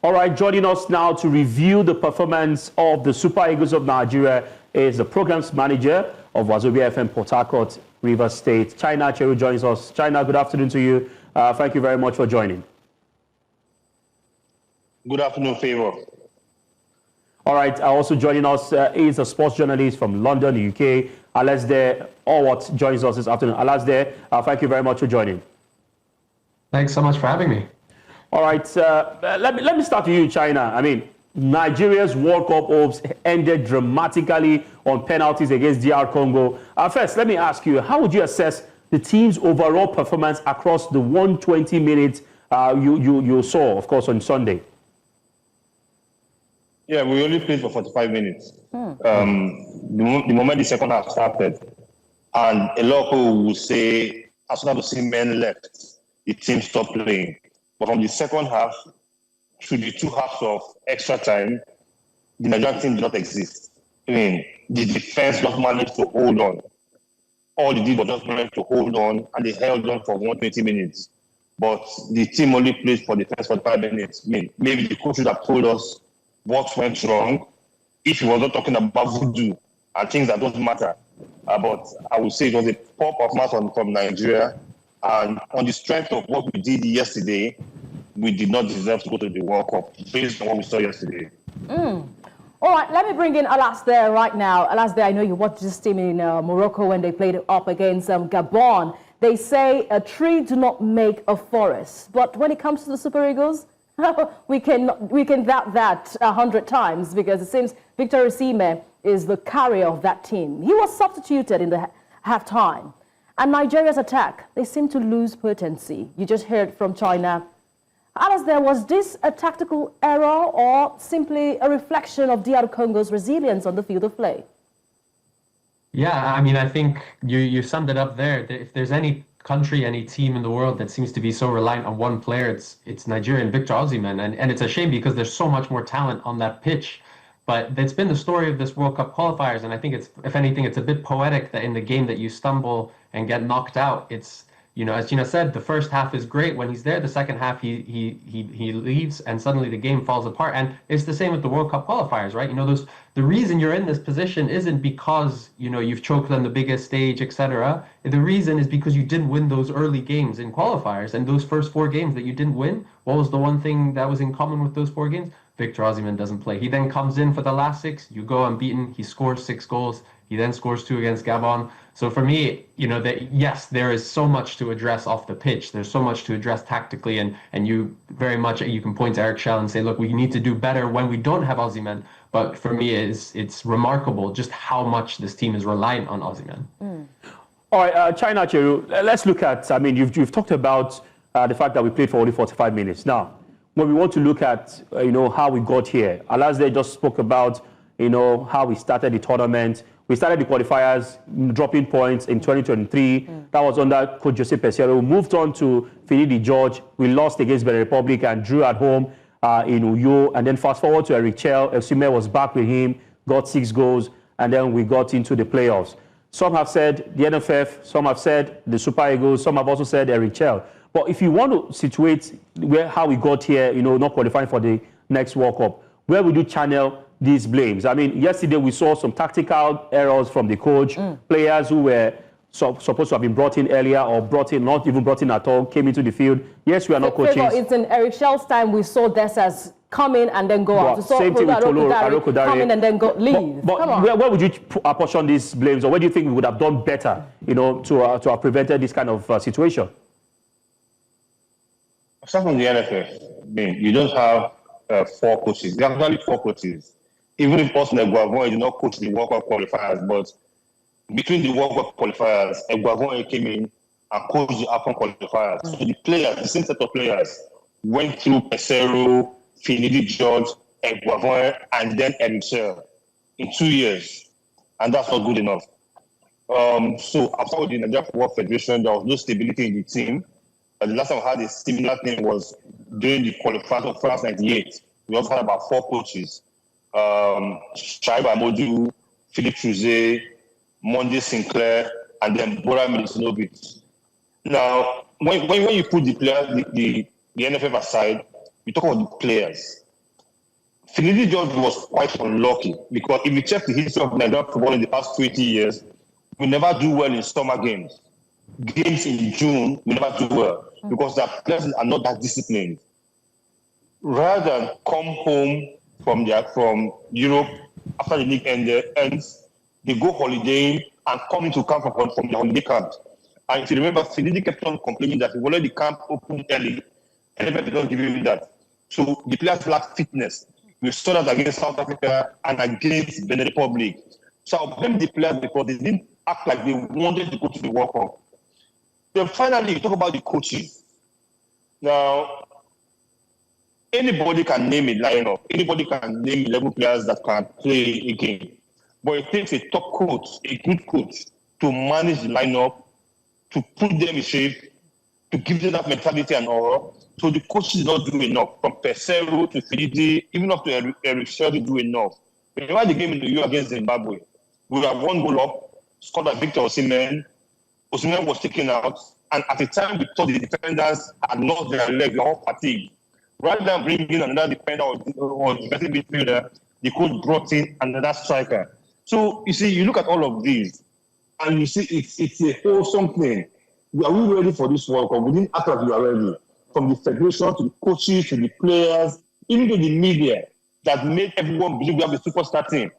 All right, joining us now to review the performance of the Super Eagles of Nigeria is the programs manager of Wazobia FM Port Harcourt, Rivers State. China Acheru joins us. China, good afternoon to you. Thank you very much for joining. Good afternoon, Favor. All right, also joining us is a sports journalist from London, the UK, Alasdair Horworth joins us this afternoon. Alasdair, thank you very much for joining. Thanks so much for having me. All right, let me start with you, China. I mean, Nigeria's World Cup hopes ended dramatically on penalties against DR Congo. First, let me ask you, how would you assess the team's overall performance across the 120 minutes you saw, of course, on Sunday? Yeah, we only played for 45 minutes. The moment the second half started, and a lot of people will say, as soon as the Osimhen left, the team stopped playing. But from the second half to the 2 halves of extra time, the Nigerian team did not exist. I mean, the defense just managed to hold on. All they did was just manage to hold on, and they held on for 120 minutes. But the team only played for the first 45 minutes. I mean, maybe the coach should have told us what went wrong if he was not talking about voodoo and things that don't matter. But I would say it was a poor performance from Nigeria. And on the strength of what we did yesterday, we did not deserve to go to the World Cup based on what we saw yesterday. All right, let me bring in Alasdair right now. Alasdair, I know you watched this team in Morocco when they played up against Gabon. They say a tree do not make a forest. But when it comes to the Super Eagles, we can doubt that 100 times, because it seems Victor Osimhen is the carrier of that team. He was substituted in the halftime. And Nigeria's attack, they seem to lose potency. You just heard from China. Alasdair, was this a tactical error or simply a reflection of DR Congo's resilience on the field of play? Yeah, I mean, I think you summed it up there. If there's any country, any team in the world that seems to be so reliant on one player, it's Nigeria and Victor Osimhen. And it's a shame because there's so much more talent on that pitch. But that's been the story of this World Cup qualifiers. And I think if anything, it's a bit poetic that in the game that you stumble and get knocked out, it's, you know, as Gina said, the first half is great when he's there. The second half, he leaves, and suddenly the game falls apart. And it's the same with the World Cup qualifiers, right? You know, the reason you're in this position isn't because, you know, you've choked on the biggest stage, etc. The reason is because you didn't win those early games in qualifiers. And those first 4 games that you didn't win, what was the one thing that was in common with those 4 games? Victor Osimhen doesn't play. He then comes in for the last 6. You go unbeaten. He scores 6 goals. He then scores 2 against Gabon. So for me, you know, yes, there is so much to address off the pitch. There's so much to address tactically, and you very much, you can point to Éric Chelle and say, look, we need to do better when we don't have Osimhen. But for me, it's remarkable just how much this team is reliant on Osimhen. All right, China Acheru, let's look at, I mean, you've talked about the fact that we played for only 45 minutes. Now, when we want to look at, you know, how we got here, Alasdair just spoke about, you know, how we started the tournament. We started the qualifiers dropping points in 2023. That was under Coach Jose Peseiro. We moved on to Finidi George. We lost against Benin Republic and drew at home in Uyo. And then fast forward to Éric Chelle. Osimhen was back with him, got 6 goals, and then we got into the playoffs. Some have said the NFF, some have said the Super Eagles, some have also said Éric Chelle. But if you want to situate how we got here, you know, not qualifying for the next World Cup, where would you channel these blames? I mean, yesterday we saw some tactical errors from the coach. Players who were supposed to have been brought in earlier or not even brought in at all, came into the field. Yes, we are not coaches. It's in Éric Chelle's time we saw this as come in and then go out. We saw same thing with Tolo, come in and then go leave. But where would you apportion these blames, or where do you think we would have done better, you know, to have prevented this kind of situation? Aside from the NFF, you don't have 4 coaches. There are only 4 coaches. Even if Austin Eguavoen did not coach the World Cup qualifiers, but between the World Cup qualifiers, Eguavoen came in and coached the AFCON qualifiers. So the players, the same set of players, went through Peseiro, Finidi George, Eguavoen, and then Éric Chelle in 2 years. And that's not good enough. So after the Nigeria Football Federation, there was no stability in the team. The last time I had a similar thing was during the qualifiers of France 98. We also had about 4 coaches. Shaibu Amodu, Philippe Chouzé, Monday Sinclair, and then Bora Milicinovic. Now, when you put the players, the NFF aside, you talk about the players. Finidi George was quite unlucky because if you check the history of Nigerian football in the past 20 years, we never do well in summer games. Games in June, we never do well because the players are not that disciplined. Rather than come home from Europe after the league ends, they go holidaying and come into camp from the holiday camp. And if you remember, Finidi kept on complaining that he wanted the camp open early, and they don't give him that. So the players lack fitness. We saw that against South Africa and against Benin Republic. So I blame the players because they didn't act like they wanted to go to the World Cup. Then finally, you talk about the coaches. Now, anybody can name a lineup. Anybody can name 11 players that can play a game. But it takes a top coach, a good coach, to manage the lineup, to put them in shape, to give them that mentality and all. So the coaches did not do enough. From Pesero to Finidi, even up to Éric Chelle, they do enough. Remember the game in the U against Zimbabwe? We had 1 goal up, scored by Victor Osimhen. Osimhen was taken out. And at the time, we thought the defenders had lost their leg, they were all fatigued. Rather than bringing in another defender or defensive midfielder, the coach brought in another striker. So, you see, you look at all of these, and you see it's a wholesome thing. Are we ready for this World Cup? We didn't act like we are ready. From the federation to the coaches to the players, even to the media, that made everyone believe we have a superstar team.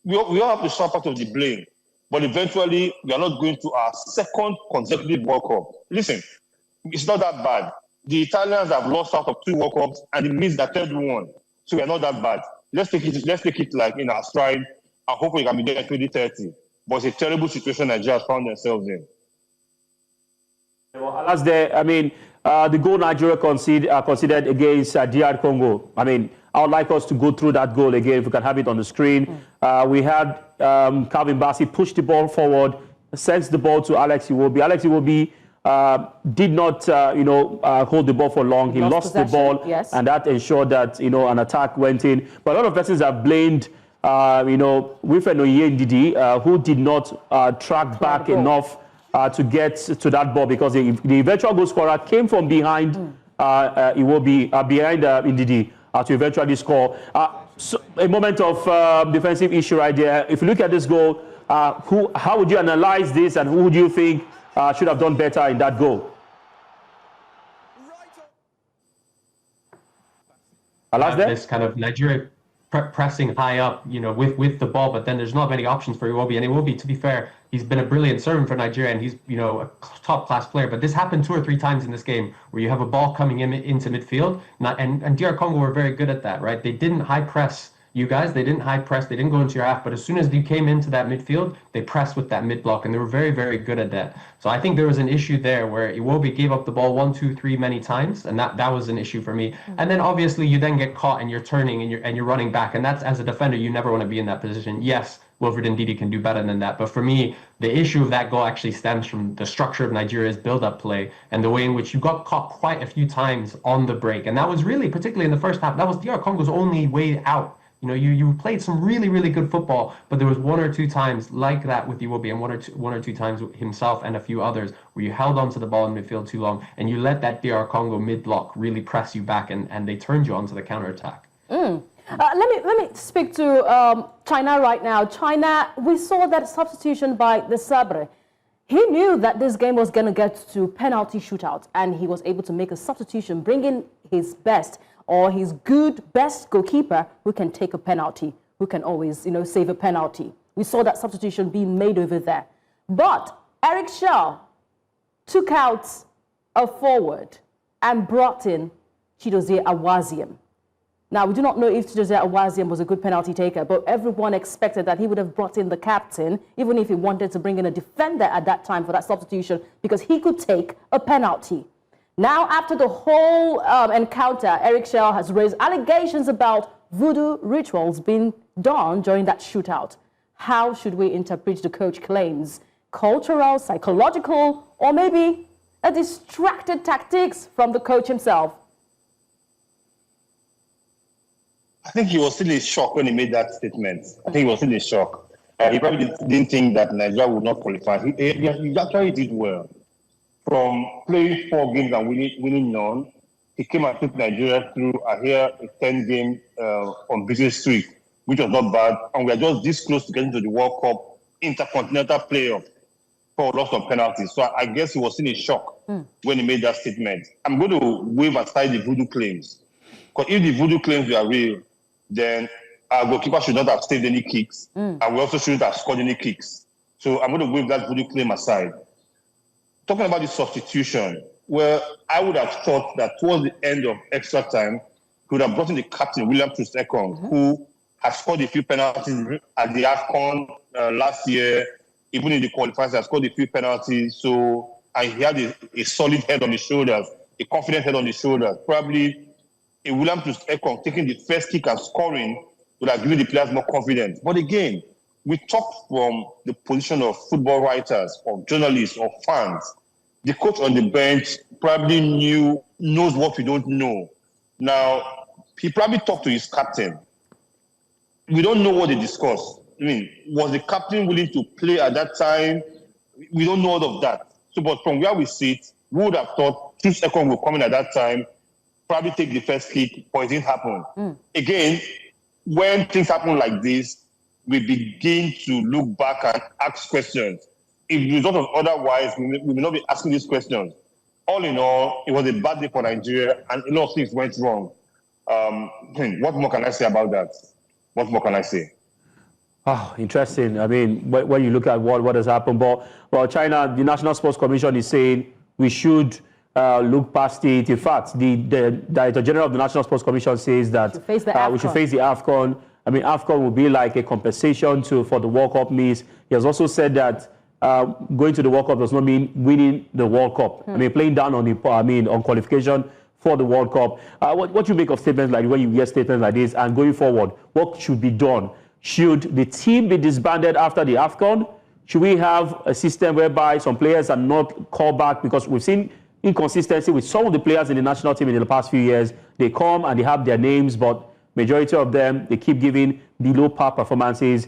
We all have to shout part of the blame. But eventually, we are not going to our second consecutive World Cup. Listen, it's not that bad. The Italians have lost out of 2 World Cups, and it means that 3rd one. So we are not that bad. Let's take it like in our stride, and hopefully we can be there in 2030. But it's a terrible situation Nigeria has found themselves in. Well, Alasdair, I mean, the goal Nigeria considered against DR Congo. I mean, I would like us to go through that goal again, if we can have it on the screen. We had Calvin Bassey push the ball forward, sends the ball to Alex Iwobi. Alex Iwobi did not, hold the ball for long. He lost the ball, yes, and that ensured that, an attack went in. But a lot of persons have blamed, Wilfred Ndidi, who did not track back enough to get to that ball, because the eventual goal scorer came from behind Iwobi, behind Ndidi, to eventually score. So a moment of defensive issue right there. If you look at this goal, how would you analyze this, and who would you think should have done better in that goal? Alasdair? This kind of Nigeria pressing high up, with the ball, but then there's not many options for Iwobi. And Iwobi, to be fair, he's been a brilliant servant for Nigeria, and he's, a top-class player. But this happened 2 or 3 times in this game where you have a ball coming into midfield, and DR Congo were very good at that, right? They didn't high press you guys. They didn't high press. They didn't go into your half. But as soon as you came into that midfield, they pressed with that mid block, and they were very, very good at that. So I think there was an issue there where Iwobi gave up the ball 1, 2, 3 many times, and that was an issue for me. And then obviously you then get caught and you're turning and you're running back, and that's, as a defender, you never want to be in that position. Yes, Wilfred Ndidi can do better than that. But for me, the issue of that goal actually stems from the structure of Nigeria's build-up play and the way in which you got caught quite a few times on the break. And that was really, particularly in the first half, that was DR Congo's only way out. You played some really, really good football, but there was 1 or 2 times like that with Iwobi, and one or two times with himself and a few others where you held onto the ball in midfield too long, and you let that DR Congo mid-block really press you back, and they turned you onto the counter-attack. Let me speak to China right now. China, we saw that substitution by the Sabre. He knew that this game was going to get to penalty shootout, and he was able to make a substitution, bring in his best or his best goalkeeper who can take a penalty, who can always, save a penalty. We saw that substitution being made over there. But Éric Chelle took out a forward and brought in Chidozie Awaziem. Now, we do not know if Chidozie Awaziem was a good penalty taker, but everyone expected that he would have brought in the captain, even if he wanted to bring in a defender at that time for that substitution, because he could take a penalty. Now, after the whole encounter, Éric Chelle has raised allegations about voodoo rituals being done during that shootout. How should we interpret the coach claims? Cultural, psychological, or maybe a distracted tactics from the coach himself? I think he was still in shock when he made that statement. I think he was still in shock. He probably didn't think that Nigeria would not qualify. He actually did well. From playing 4 games and winning none, he came and took Nigeria through a 10-game unbeaten streak, which was not bad. And we are just this close to getting to the World Cup intercontinental playoff for lots of penalties. So I guess he was in a shock when he made that statement. I'm going to wave aside the voodoo claims. Because if the voodoo claims were real, then our goalkeeper should not have saved any kicks. And we also shouldn't have scored any kicks. So I'm going to wave that voodoo claim aside. Talking about the substitution, well, I would have thought that towards the end of extra time, he would have brought in the captain, William Troost-Ekong, who has scored a few penalties at the AFCON last year. Even in the qualifiers, he has scored a few penalties. So, and he had a solid head on his shoulders, a confident head on his shoulders. Probably a William Troost-Ekong taking the first kick and scoring would have given the players more confidence. But again, we talk from the position of football writers, of journalists, of fans. The coach on the bench probably knows what we don't know. Now, he probably talked to his captain. We don't know what they discussed. I mean, was the captain willing to play at that time? We don't know all of that. So, but from where we sit, we would have thought Troost-Ekong would come in at that time, probably take the first kick, but it didn't happen. Again, when things happen like this, we begin to look back and ask questions. If the result was otherwise, we may not be asking these questions. All in all, it was a bad day for Nigeria, and a lot of things went wrong. What more can I say about that? What more can I say? Oh, interesting. I mean, when you look at what has happened, but China, the National Sports Commission is saying we should look past it. In fact, the Director General of the National Sports Commission says that we should face the AFCON. I mean, AFCON will be like a compensation for the World Cup miss. He has also said that going to the World Cup does not mean winning the World Cup. I mean, playing down on qualification for the World Cup. What you make of statements like when you hear statements like this, and going forward, what should be done? Should the team be disbanded after the AFCON? Should we have a system whereby some players are not called back? Because we've seen inconsistency with some of the players in the national team in the past few years. They come and they have their names, but majority of them, they keep giving below par performances.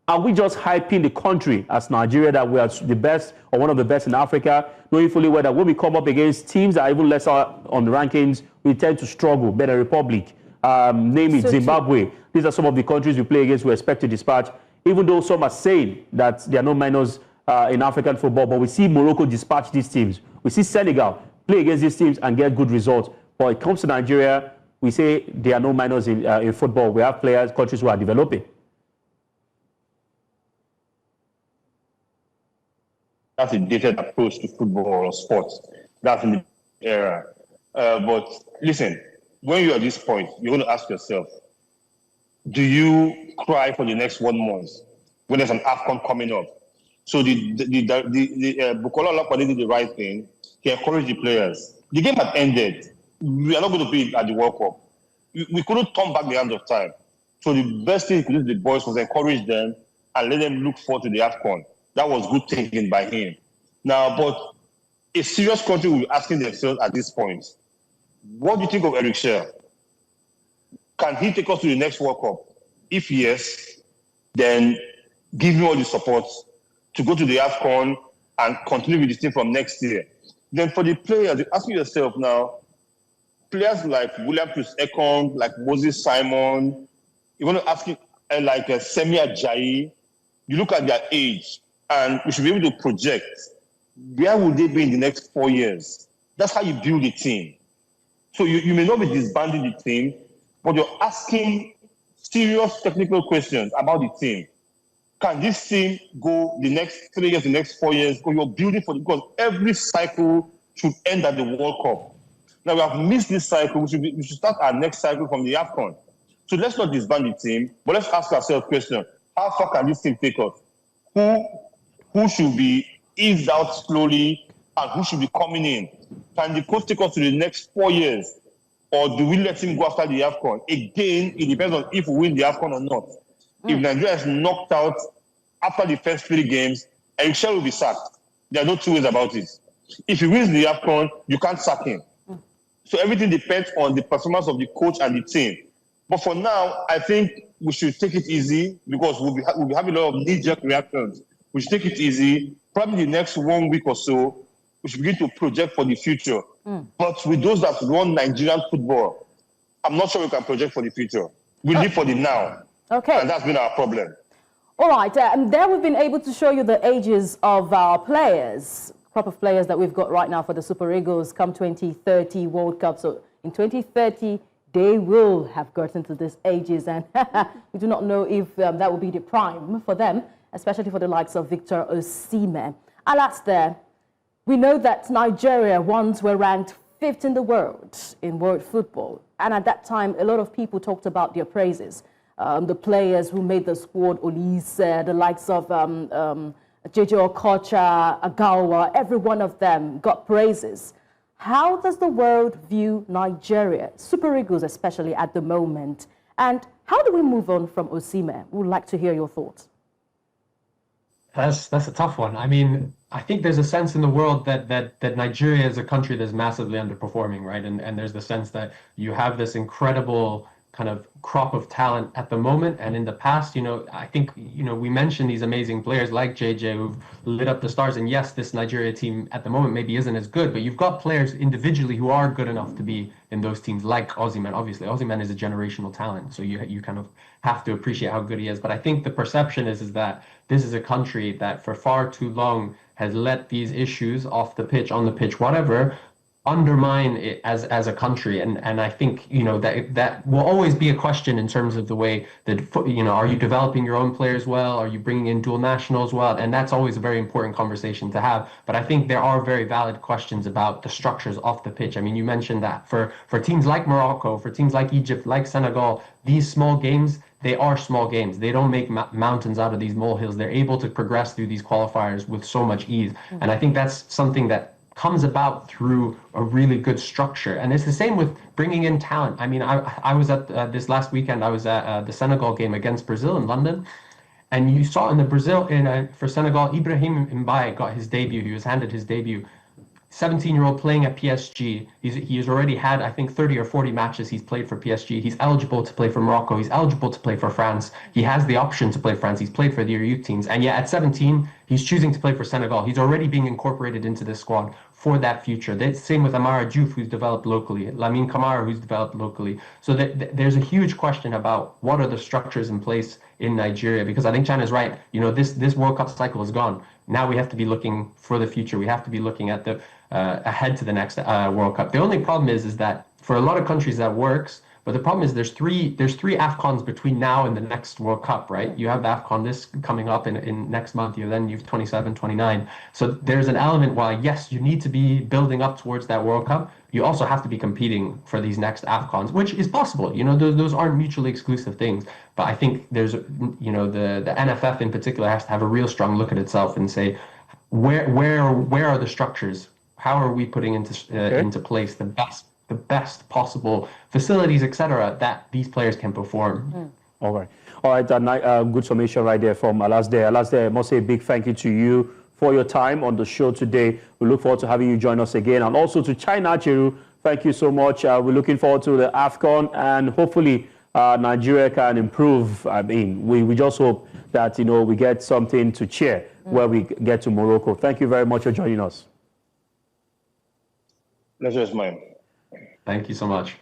Are we just hyping the country as Nigeria that we are the best or one of the best in Africa, knowing fully well that when we come up against teams that are even lesser on the rankings, we tend to struggle? Benin Republic, name it, Zimbabwe. These are some of the countries we play against we expect to dispatch, even though some are saying that there are no minors in African football. But we see Morocco dispatch these teams. We see Senegal play against these teams and get good results. But it comes to Nigeria, we say there are no minors in football. We have players, countries who are developing. That's a dated approach to football or sports. That's in the era. But listen, when you're at this point, you're going to ask yourself, do you cry for the next 1 month when there's an AFCON coming up? So Bukola Olapade did the right thing. He encouraged the players. The game had ended. We are not going to be at the World Cup. We couldn't turn back the hands of time. So the best thing he could do to the boys was encourage them and let them look forward to the AFCON. That was good thinking by him. Now, but a serious country will be asking themselves at this point, what do you think of Éric Chelle? Can he take us to the next World Cup? If yes, then give me all the support to go to the AFCON and continue with this team from next year. Then for the players, you're asking yourself now, players like William Troost-Ekong, like Moses Simon, you want to ask him, like Semi Ajayi, you look at their age, and we should be able to project where will they be in the next 4 years. That's how you build a team. So you may not be disbanding the team, but you're asking serious technical questions about the team. Can this team go the next 3 years, the next 4 years? Or you're building for because every cycle should end at the World Cup. Now we have missed this cycle. We should start our next cycle from the AFCON. So let's not disband the team, but let's ask ourselves a question: how far can this team take us? Who should be eased out slowly and who should be coming in? Can the coach take us to the next 4 years? Or do we let him go after the AFCON? Again, it depends on if we win the AFCON or not. If Nigeria is knocked out after the first 3 games, Éric Chelle will be sacked. There are no two ways about it. If he wins the AFCON, you can't sack him. So everything depends on the performance of the coach and the team. But for now, I think we should take it easy because we'll be having a lot of knee-jerk reactions. We should take it easy. Probably the next 1 week or so, we should begin to project for the future. But with those that run Nigerian football, I'm not sure we can project for the future. We live for the now. Okay. And that's been our problem. All right. And there we've been able to show you the ages of our players, crop of players that we've got right now for the Super Eagles come 2030 World Cup. So in 2030, they will have gotten to these ages. And we do not know if that will be the prime for them, especially for the likes of Victor Osimhen. Alasdair, we know that Nigeria once were ranked 5th in the world in world football. And at that time, a lot of people talked about their praises. The players who made the squad, Olise, the likes of JJ Okocha, Agawa, every one of them got praises. How does the world view Nigeria, Super Eagles especially at the moment? And how do we move on from Osimhen? We would like to hear your thoughts. That's a tough one. I mean, I think there's a sense in the world that Nigeria is a country that's massively underperforming, right? And there's the sense that you have this incredible kind of crop of talent at the moment. And in the past, I think, we mentioned these amazing players like JJ who've lit up the stars. And yes, this Nigeria team at the moment maybe isn't as good, but you've got players individually who are good enough to be in those teams, like Osimhen. Obviously, Osimhen is a generational talent. So you kind of have to appreciate how good he is. But I think the perception is that this is a country that for far too long has let these issues off the pitch, on the pitch, whatever, undermine it as a country. And I think, that will always be a question in terms of the way that, are you developing your own players well? Are you bringing in dual nationals well? And that's always a very important conversation to have. But I think there are very valid questions about the structures off the pitch. I mean, you mentioned that for teams like Morocco, for teams like Egypt, like Senegal, these small games, they are small games. They don't make mountains out of these molehills. They're able to progress through these qualifiers with so much ease. And I think that's something that comes about through a really good structure. And it's the same with bringing in talent. I mean, I was at this last weekend, I was at the Senegal game against Brazil in London. And you saw in the Brazil, for Senegal, Ibrahim Mbaye got his debut. He was handed his debut. 17-year-old playing at PSG. He's already had, I think, 30 or 40 matches he's played for PSG. He's eligible to play for Morocco. He's eligible to play for France. He has the option to play France. He's played for their youth teams. And yet at 17, he's choosing to play for Senegal. He's already being incorporated into this squad for that future. The same with Amara Diouf, who's developed locally. Lamine Camara, who's developed locally. So there's a huge question about what are the structures in place in Nigeria, because I think China's right. This World Cup cycle is gone. Now we have to be looking for the future. We have to be looking at the ahead to the next World Cup. The only problem is that for a lot of countries that works, but the problem is there's three AFCONs between now and the next World Cup, right? You have the AFCON this coming up in next month, then you've 27, 29. So there's an element while, yes, you need to be building up towards that World Cup, you also have to be competing for these next AFCONs, which is possible. Those aren't mutually exclusive things. But I think there's, the NFF in particular has to have a real strong look at itself and say, where are the structures? How are we putting into place the best possible facilities, etc., that these players can perform? All right. Good summation right there from Alasdair. Alasdair, I must say a big thank you to you for your time on the show today. We look forward to having you join us again. And also to China Acheru, thank you so much. We're looking forward to the AFCON, and hopefully Nigeria can improve. I mean, we just hope that, we get something to cheer where we get to Morocco. Thank you very much for joining us. Pleasure is mine. Thank you so much.